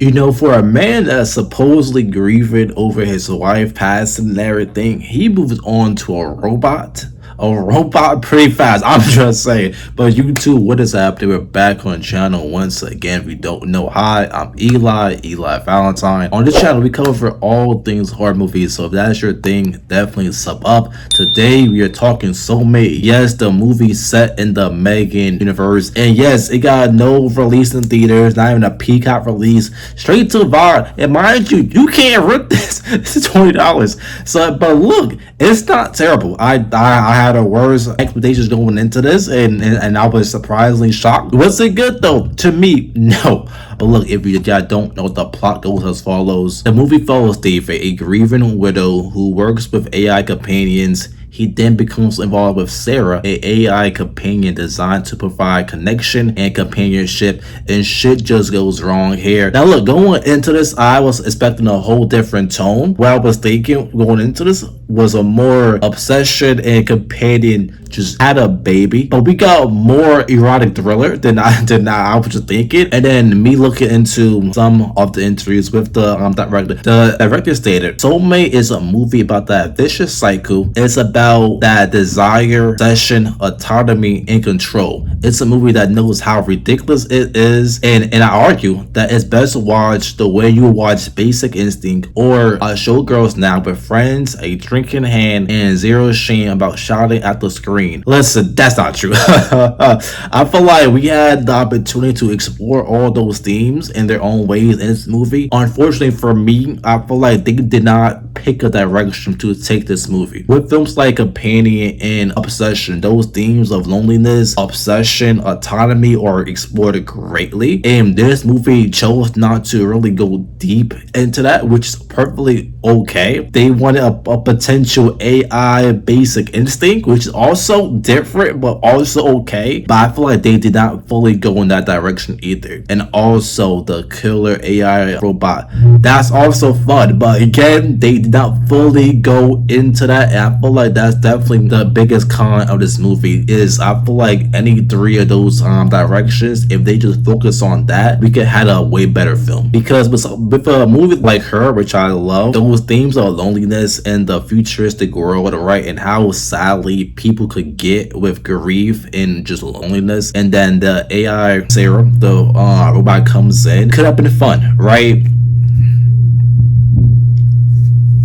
You know, for a man that's supposedly grieving over his wife passing and everything, he moves on to a robot. A robot pretty fast, I'm just saying. But you too, what is happening? We're back on the channel once again. If you don't know, hi, I'm Eli Valentine. On this channel, we cover all things horror movies. So if that's your thing, definitely sub up. Today, we are talking Soulmate. Yes, the movie set in the M3GAN universe. And yes, it got no release in theaters, not even a Peacock release. Straight to VOD. And mind you, you can't rent this. This is $20. So, but look, it's not terrible. I had a worse expectations going into this, and I was surprisingly shocked. Was it good though? To me, no. But look, if you don't know, the plot goes as follows. The movie follows Dave, a grieving widow who works with AI companions. He then becomes involved with Sarah, an AI companion designed to provide connection and companionship, and shit just goes wrong here. Now look, going into this, I was expecting a whole different tone. What I was thinking going into this was a more obsession and companion just had a baby, but we got more erotic thriller than I was just thinking. And then me looking into some of the interviews with the director. The director stated, Soulmate is a movie about that vicious cycle. It's about that desire, obsession, autonomy, and control. It's a movie that knows how ridiculous it is, and I argue that it's best watched the way you watch Basic Instinct or Showgirls Now with friends, a drink in hand, and zero shame about shouting at the screen. Listen, that's not true. I feel like we had the opportunity to explore all those themes in their own ways in this movie. Unfortunately for me, I feel like they did not pick a direction to take this movie. With films like Companion and Obsession, those themes of loneliness, obsession, autonomy are explored greatly, and this movie chose not to really go deep into that, which is perfectly okay. They wanted a potential AI Basic Instinct, which is also different but also okay, but I feel like they did not fully go in that direction either. And also the killer AI robot, that's also fun, but again, they did not fully go into that, and I feel like that's definitely the biggest con of this movie. Is I feel like any three of those directions, if they just focus on that, we could have a way better film. Because with a movie like Her, which I love, those themes of loneliness and the futuristic world, right, and how sadly people could get with grief and just loneliness, and then the AI Sarah, the robot, comes in, could have been fun, right?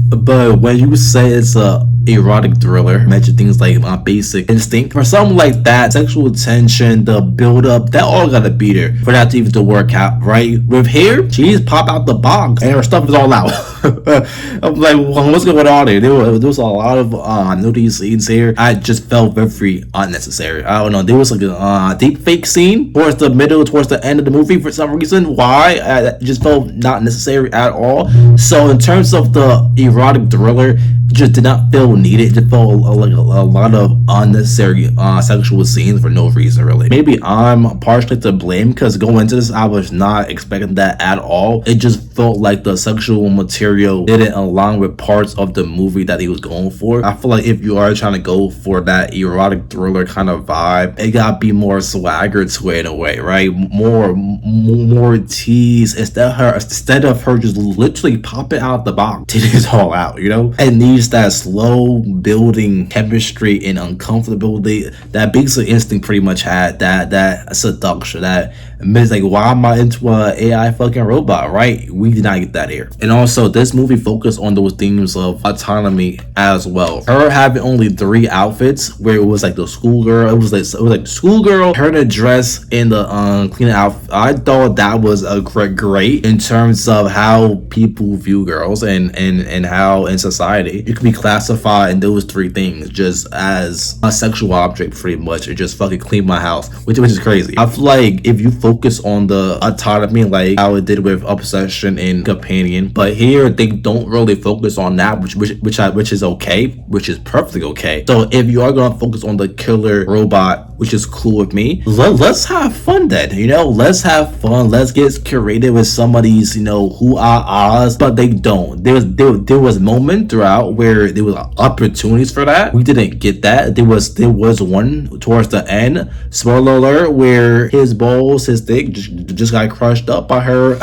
But when you say it's a erotic thriller, mention things like Basic Instinct, for something like that, sexual tension, the build up, that all gotta be there for that to even to work out, right? With Here, she just pop out the box and her stuff is all out. I'm like, well, what's going on here? There was a lot of nudity scenes here. I just felt very unnecessary. I don't know, there was like a deep fake scene towards the end of the movie for some reason. Why? It just felt not necessary at all. So in terms of the erotic thriller, just did not feel needed. It just felt like a lot of unnecessary sexual scenes for no reason, really. Maybe I'm partially to blame, because going into this, I was not expecting that at all. It just felt like the sexual material didn't align with parts of the movie that he was going for. I feel like if you are trying to go for that erotic thriller kind of vibe, it gotta be more swagger to it in a way, right? More tease instead of her just literally popping out the box. It is all out, you know? It needs that slow building chemistry and uncomfortability that Basic Instinct pretty much had. That seduction, that it's like, why am I into a AI fucking robot, right? We did not get that here. And also, this movie focused on those themes of autonomy as well. Her having only 3 outfits, where it was like the schoolgirl, it was like the schoolgirl, her in a dress, and the clean outfit. I thought that was a great in terms of how people view girls and how in society you can be classified in those 3 things just as a sexual object, pretty much, or just fucking clean my house, which is crazy. I feel like if you focus on the autonomy like how it did with Obsession and Companion, but here they don't really focus on that, which is okay, which is perfectly okay. So if you are gonna focus on the killer robot which is cool with me. Let's have fun then, let's have fun. Let's get creative with some of these, who are ours, but they don't. There was moment throughout where there was opportunities for that. We didn't get that. There was one towards the end, spoiler alert, where his dick just got crushed up by her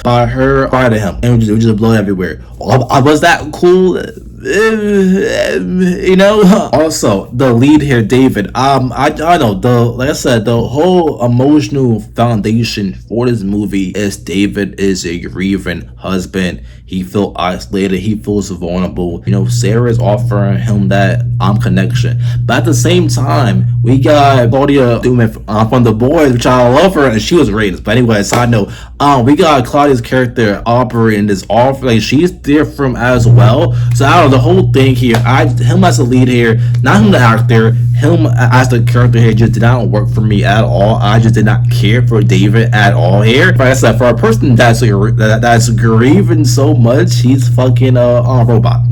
by him, and we just blow everywhere. Was that cool? Also the lead here, David. I know, like I said, the whole emotional foundation for this movie is David is a grieving husband. He feels isolated. He feels vulnerable. Sarah is offering him that connection, but at the same time, we got Claudia doing from The Boys, which I love her, and she was great. But anyway, side note, we got Claudia's character operating this off, like she's different as well. So I don't know, the whole thing here, him as the lead here, not him the actor, him as the character here just did not work for me at all. I just did not care for David at all here. Like I said, for a person that's grieving so much, he's fucking a robot.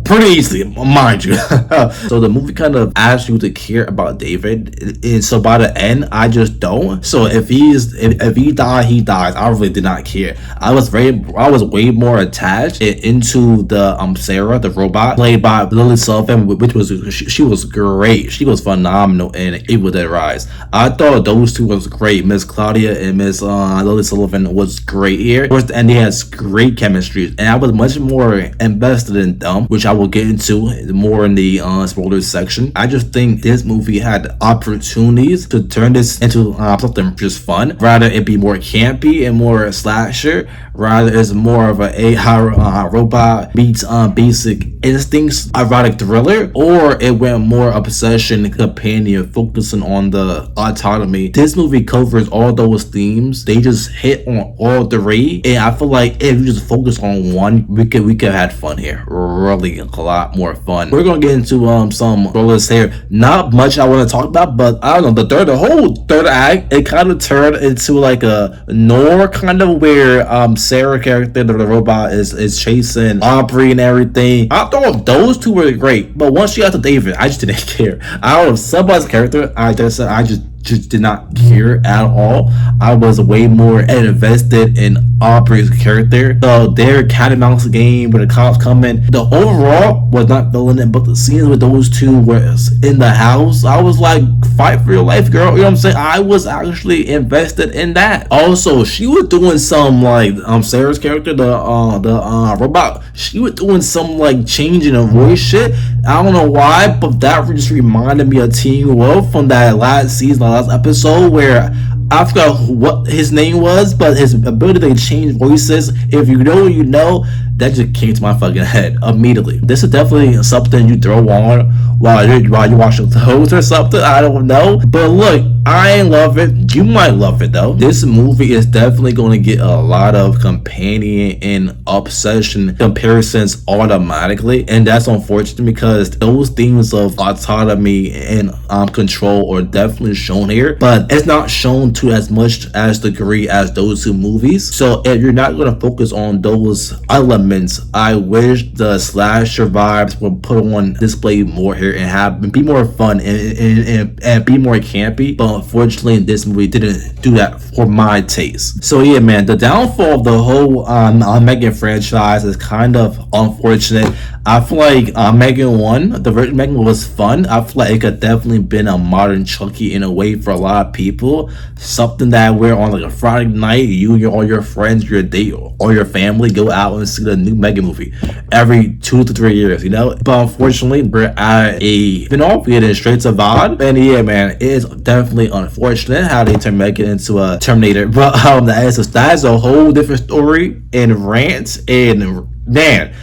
Pretty easily, mind you. So the movie kind of asks you to care about David, and so by the end, I just don't. So if he dies, he dies. I really did not care. I was way more attached into the Sarah, the robot, played by Lily Sullivan, which was she was great. She was phenomenal in Evil Dead Rise. I thought those two was great. Miss Claudia and Miss Lily Sullivan was great here. Towards the end, they had great chemistry, and I was much more invested in them, which I will get into more in the spoilers section. I just think this movie had opportunities to turn this into something just fun, rather it be more campy and more slasher, rather it's more of a AI robot meets basic instincts erotic thriller, or it went more obsession companion focusing on the autonomy. This movie covers all those themes. They just hit on all three, and I feel like if you just focus on one, we could have had fun here. Really a lot more fun. We're gonna get into some spoilers here. Not much I want to talk about, but I don't know, the whole third act, it kind of turned into like a noir kind of, where Sarah character, the robot, is chasing Aubrey and everything. I thought those two were great, but once she got to David, I just didn't care. I don't know, somebody's character, I just did not care at all. I was way more invested in Aubrey's character. So their cat and mouse game with the cops coming, the overall was not feeling it, but the scenes with those two was in the house, I was like, fight for your life, girl. You know what I'm saying? I was actually invested in that. Also, she was doing some like Sarah's character, the robot, she was doing some like changing of voice shit. I don't know why, but that just reminded me of Teen Wolf from that last season, last episode, where I forgot what his name was, but his ability to change voices, if you know, you know, that just came to my fucking head immediately. This is definitely something you throw on while you're watching those or something. I don't know. But look, I love it. You might love it though. This movie is definitely going to get a lot of companion and obsession comparisons automatically. And that's unfortunate because those themes of autonomy and control are definitely shown here. But it's not shown to as much as degree as those two movies. So if you're not going to focus on those elements, I wish the slasher vibes were put on display more here and be more fun and be more campy. But unfortunately, this movie didn't do that for my taste. So yeah, man, the downfall of the whole M3GAN franchise is kind of unfortunate. I feel like M3GAN 1, the version M3GAN was fun. I feel like it could definitely been a modern Chucky in a way for a lot of people. Something that where on like a Friday night, you and all your friends, your date, or your family go out and see the new M3GAN movie every 2 to 3 years, you know? But unfortunately, we're at a spinoff, we get in straight to VOD. And yeah, man, it is definitely unfortunate how they turn M3GAN into a Terminator. But that is a whole different story and rant, and man,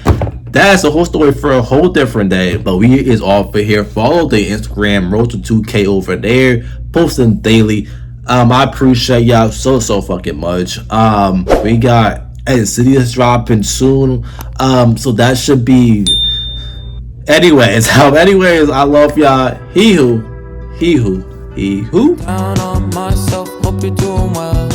that's a whole story for a whole different day. But we is all for here. Follow the Instagram Road to 2K over there, posting daily. I appreciate y'all so fucking much. We got Insidious dropping soon, so that should be. Anyways, I love y'all. He who. Down on myself, hope you're doing well.